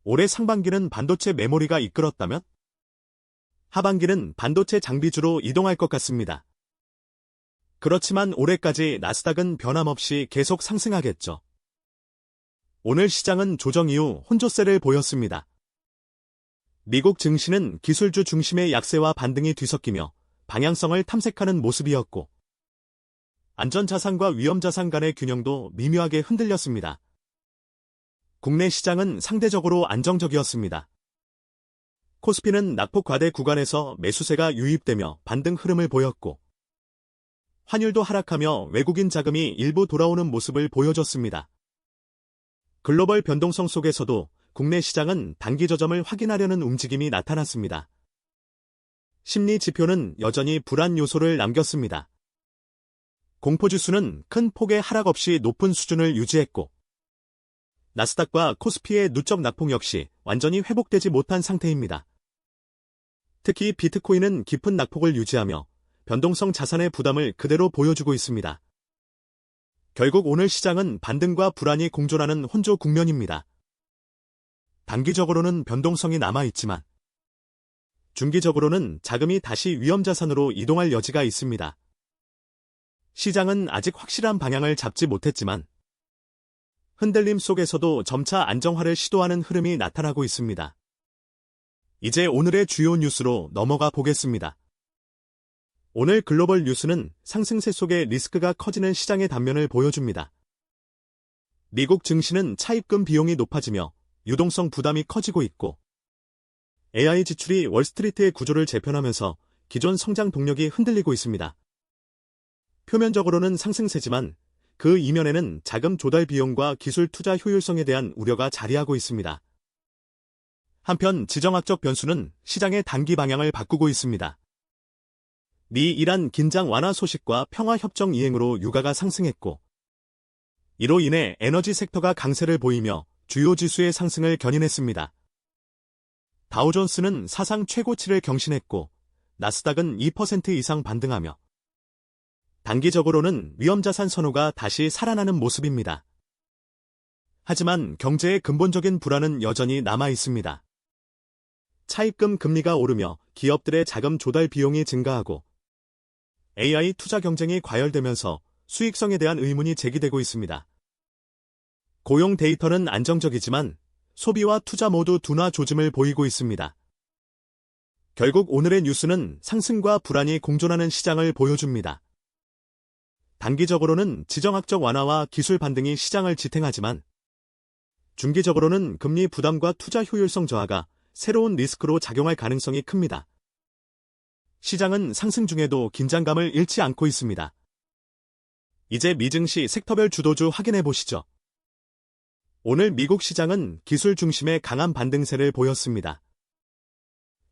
올해 상반기는 반도체 메모리가 이끌었다면 하반기는 반도체 장비주로 이동할 것 같습니다. 그렇지만 올해까지 나스닥은 변함없이 계속 상승하겠죠. 오늘 시장은 조정 이후 혼조세를 보였습니다. 미국 증시는 기술주 중심의 약세와 반등이 뒤섞이며 방향성을 탐색하는 모습이었고, 안전자산과 위험자산 간의 균형도 미묘하게 흔들렸습니다. 국내 시장은 상대적으로 안정적이었습니다. 코스피는 낙폭 과대 구간에서 매수세가 유입되며 반등 흐름을 보였고, 환율도 하락하며 외국인 자금이 일부 돌아오는 모습을 보여줬습니다. 글로벌 변동성 속에서도 국내 시장은 단기 저점을 확인하려는 움직임이 나타났습니다. 심리 지표는 여전히 불안 요소를 남겼습니다. 공포지수는 큰 폭의 하락 없이 높은 수준을 유지했고, 나스닥과 코스피의 누적 낙폭 역시 완전히 회복되지 못한 상태입니다. 특히 비트코인은 깊은 낙폭을 유지하며 변동성 자산의 부담을 그대로 보여주고 있습니다. 결국 오늘 시장은 반등과 불안이 공존하는 혼조 국면입니다. 단기적으로는 변동성이 남아있지만 중기적으로는 자금이 다시 위험자산으로 이동할 여지가 있습니다. 시장은 아직 확실한 방향을 잡지 못했지만 흔들림 속에서도 점차 안정화를 시도하는 흐름이 나타나고 있습니다. 이제 오늘의 주요 뉴스로 넘어가 보겠습니다. 오늘 글로벌 뉴스는 상승세 속에 리스크가 커지는 시장의 단면을 보여줍니다. 미국 증시는 차입금 비용이 높아지며 유동성 부담이 커지고 있고, AI 지출이 월스트리트의 구조를 재편하면서 기존 성장 동력이 흔들리고 있습니다. 표면적으로는 상승세지만 그 이면에는 자금 조달 비용과 기술 투자 효율성에 대한 우려가 자리하고 있습니다. 한편 지정학적 변수는 시장의 단기 방향을 바꾸고 있습니다. 미 이란 긴장 완화 소식과 평화협정 이행으로 유가가 상승했고, 이로 인해 에너지 섹터가 강세를 보이며 주요 지수의 상승을 견인했습니다. 다우존스는 사상 최고치를 경신했고, 나스닥은 2% 이상 반등하며 단기적으로는 위험자산 선호가 다시 살아나는 모습입니다. 하지만 경제의 근본적인 불안은 여전히 남아 있습니다. 차입금 금리가 오르며 기업들의 자금 조달 비용이 증가하고, AI 투자 경쟁이 과열되면서 수익성에 대한 의문이 제기되고 있습니다. 고용 데이터는 안정적이지만 소비와 투자 모두 둔화 조짐을 보이고 있습니다. 결국 오늘의 뉴스는 상승과 불안이 공존하는 시장을 보여줍니다. 단기적으로는 지정학적 완화와 기술 반등이 시장을 지탱하지만 중기적으로는 금리 부담과 투자 효율성 저하가 새로운 리스크로 작용할 가능성이 큽니다. 시장은 상승 중에도 긴장감을 잃지 않고 있습니다. 이제 미증시 섹터별 주도주 확인해 보시죠. 오늘 미국 시장은 기술 중심의 강한 반등세를 보였습니다.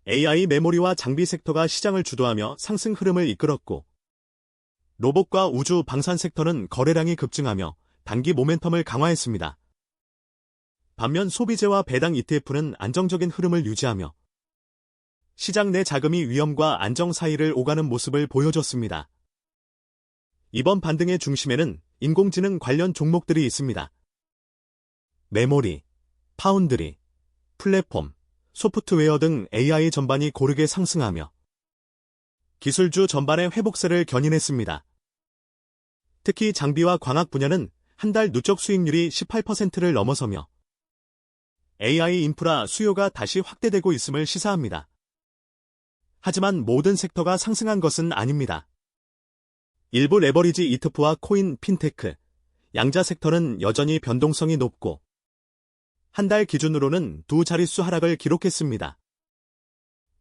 AI 메모리와 장비 섹터가 시장을 주도하며 상승 흐름을 이끌었고, 로봇과 우주 방산 섹터는 거래량이 급증하며 단기 모멘텀을 강화했습니다. 반면 소비재와 배당 ETF는 안정적인 흐름을 유지하며 시장 내 자금이 위험과 안정 사이를 오가는 모습을 보여줬습니다. 이번 반등의 중심에는 인공지능 관련 종목들이 있습니다. 메모리, 파운드리, 플랫폼, 소프트웨어 등 AI 전반이 고르게 상승하며 기술주 전반의 회복세를 견인했습니다. 특히 장비와 광학 분야는 한 달 누적 수익률이 18%를 넘어서며 AI 인프라 수요가 다시 확대되고 있음을 시사합니다. 하지만 모든 섹터가 상승한 것은 아닙니다. 일부 레버리지 ETF와 코인, 핀테크, 양자 섹터는 여전히 변동성이 높고 한 달 기준으로는 두 자릿수 하락을 기록했습니다.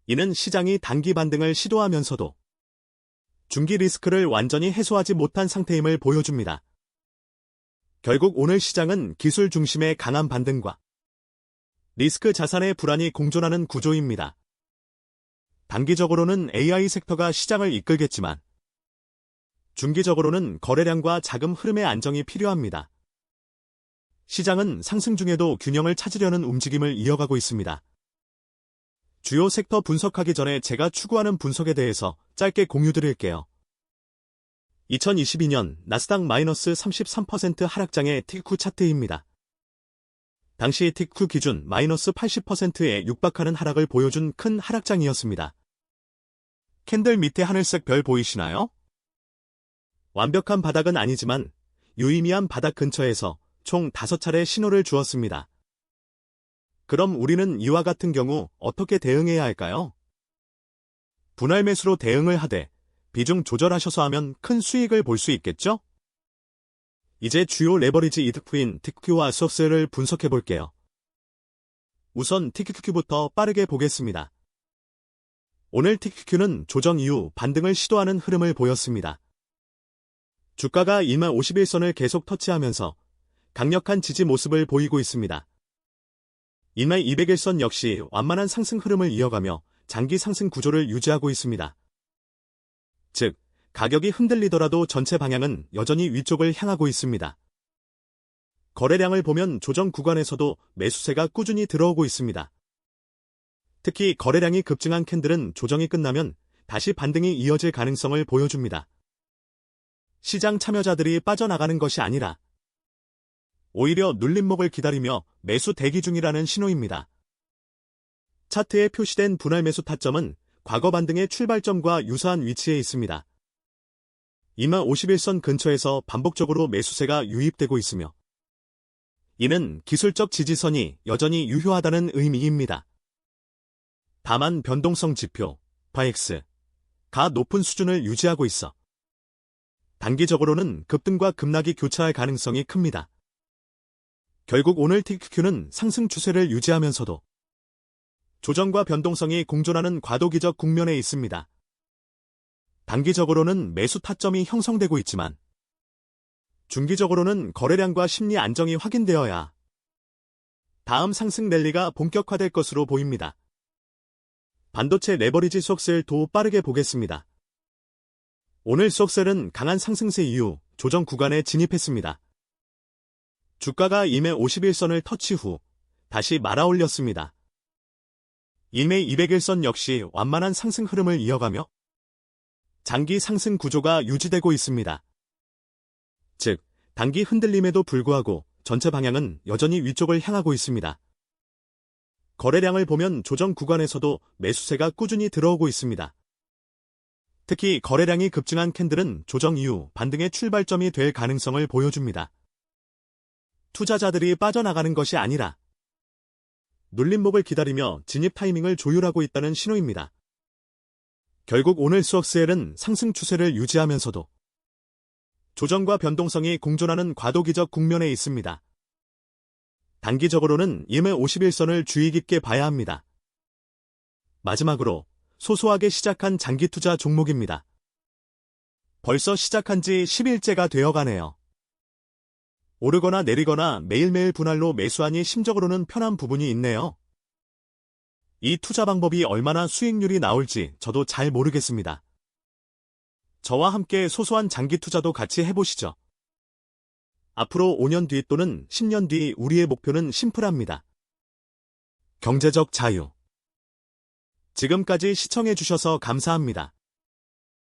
이는 시장이 단기 반등을 시도하면서도 중기 리스크를 완전히 해소하지 못한 상태임을 보여줍니다. 결국 오늘 시장은 기술 중심의 강한 반등과 리스크 자산의 불안이 공존하는 구조입니다. 단기적으로는 AI 섹터가 시장을 이끌겠지만 중기적으로는 거래량과 자금 흐름의 안정이 필요합니다. 시장은 상승 중에도 균형을 찾으려는 움직임을 이어가고 있습니다. 주요 섹터 분석하기 전에 제가 추구하는 분석에 대해서 짧게 공유드릴게요. 2022년 나스닥 -33% 하락장의 TQ 차트입니다. 당시 TQ 기준 마이너스 80%에 육박하는 하락을 보여준 큰 하락장이었습니다. 캔들 밑에 하늘색 별 보이시나요? 완벽한 바닥은 아니지만 유의미한 바닥 근처에서 총 5차례 신호를 주었습니다. 그럼 우리는 이와 같은 경우 어떻게 대응해야 할까요? 분할 매수로 대응을 하되 비중 조절하셔서 하면 큰 수익을 볼 수 있겠죠? 이제 주요 레버리지 이득표인 TQQ와 소스를 분석해 볼게요. 우선 TQQ부터 빠르게 보겠습니다. 오늘 TQQ는 조정 이후 반등을 시도하는 흐름을 보였습니다. 주가가 2151선을 계속 터치하면서 강력한 지지 모습을 보이고 있습니다. 2101선 역시 완만한 상승 흐름을 이어가며 장기 상승 구조를 유지하고 있습니다. 즉, 가격이 흔들리더라도 전체 방향은 여전히 위쪽을 향하고 있습니다. 거래량을 보면 조정 구간에서도 매수세가 꾸준히 들어오고 있습니다. 특히 거래량이 급증한 캔들은 조정이 끝나면 다시 반등이 이어질 가능성을 보여줍니다. 시장 참여자들이 빠져나가는 것이 아니라 오히려 눌림목을 기다리며 매수 대기 중이라는 신호입니다. 차트에 표시된 분할 매수 타점은 과거 반등의 출발점과 유사한 위치에 있습니다. 2151선 근처에서 반복적으로 매수세가 유입되고 있으며 이는 기술적 지지선이 여전히 유효하다는 의미입니다. 다만 변동성 지표, 바엑스가 높은 수준을 유지하고 있어 단기적으로는 급등과 급락이 교차할 가능성이 큽니다. 결국 오늘 TQQ는 상승 추세를 유지하면서도 조정과 변동성이 공존하는 과도기적 국면에 있습니다. 단기적으로는 매수 타점이 형성되고 있지만 중기적으로는 거래량과 심리 안정이 확인되어야 다음 상승 랠리가 본격화될 것으로 보입니다. 반도체 레버리지 속셀 도 빠르게 보겠습니다. 오늘 속셀은 강한 상승세 이후 조정 구간에 진입했습니다. 주가가 2151선을 터치 후 다시 말아올렸습니다. 2101선 역시 완만한 상승 흐름을 이어가며 장기 상승 구조가 유지되고 있습니다. 즉, 단기 흔들림에도 불구하고 전체 방향은 여전히 위쪽을 향하고 있습니다. 거래량을 보면 조정 구간에서도 매수세가 꾸준히 들어오고 있습니다. 특히 거래량이 급증한 캔들은 조정 이후 반등의 출발점이 될 가능성을 보여줍니다. 투자자들이 빠져나가는 것이 아니라 눌림목을 기다리며 진입 타이밍을 조율하고 있다는 신호입니다. 결국 오늘 수억스엘은 상승 추세를 유지하면서도 조정과 변동성이 공존하는 과도기적 국면에 있습니다. 단기적으로는 2151선을 주의 깊게 봐야 합니다. 마지막으로 소소하게 시작한 장기 투자 종목입니다. 벌써 시작한 지 10일째가 되어가네요. 오르거나 내리거나 매일매일 분할로 매수하니 심적으로는 편한 부분이 있네요. 이 투자 방법이 얼마나 수익률이 나올지 저도 잘 모르겠습니다. 저와 함께 소소한 장기 투자도 같이 해보시죠. 앞으로 5년 뒤 또는 10년 뒤 우리의 목표는 심플합니다. 경제적 자유. 지금까지 시청해주셔서 감사합니다.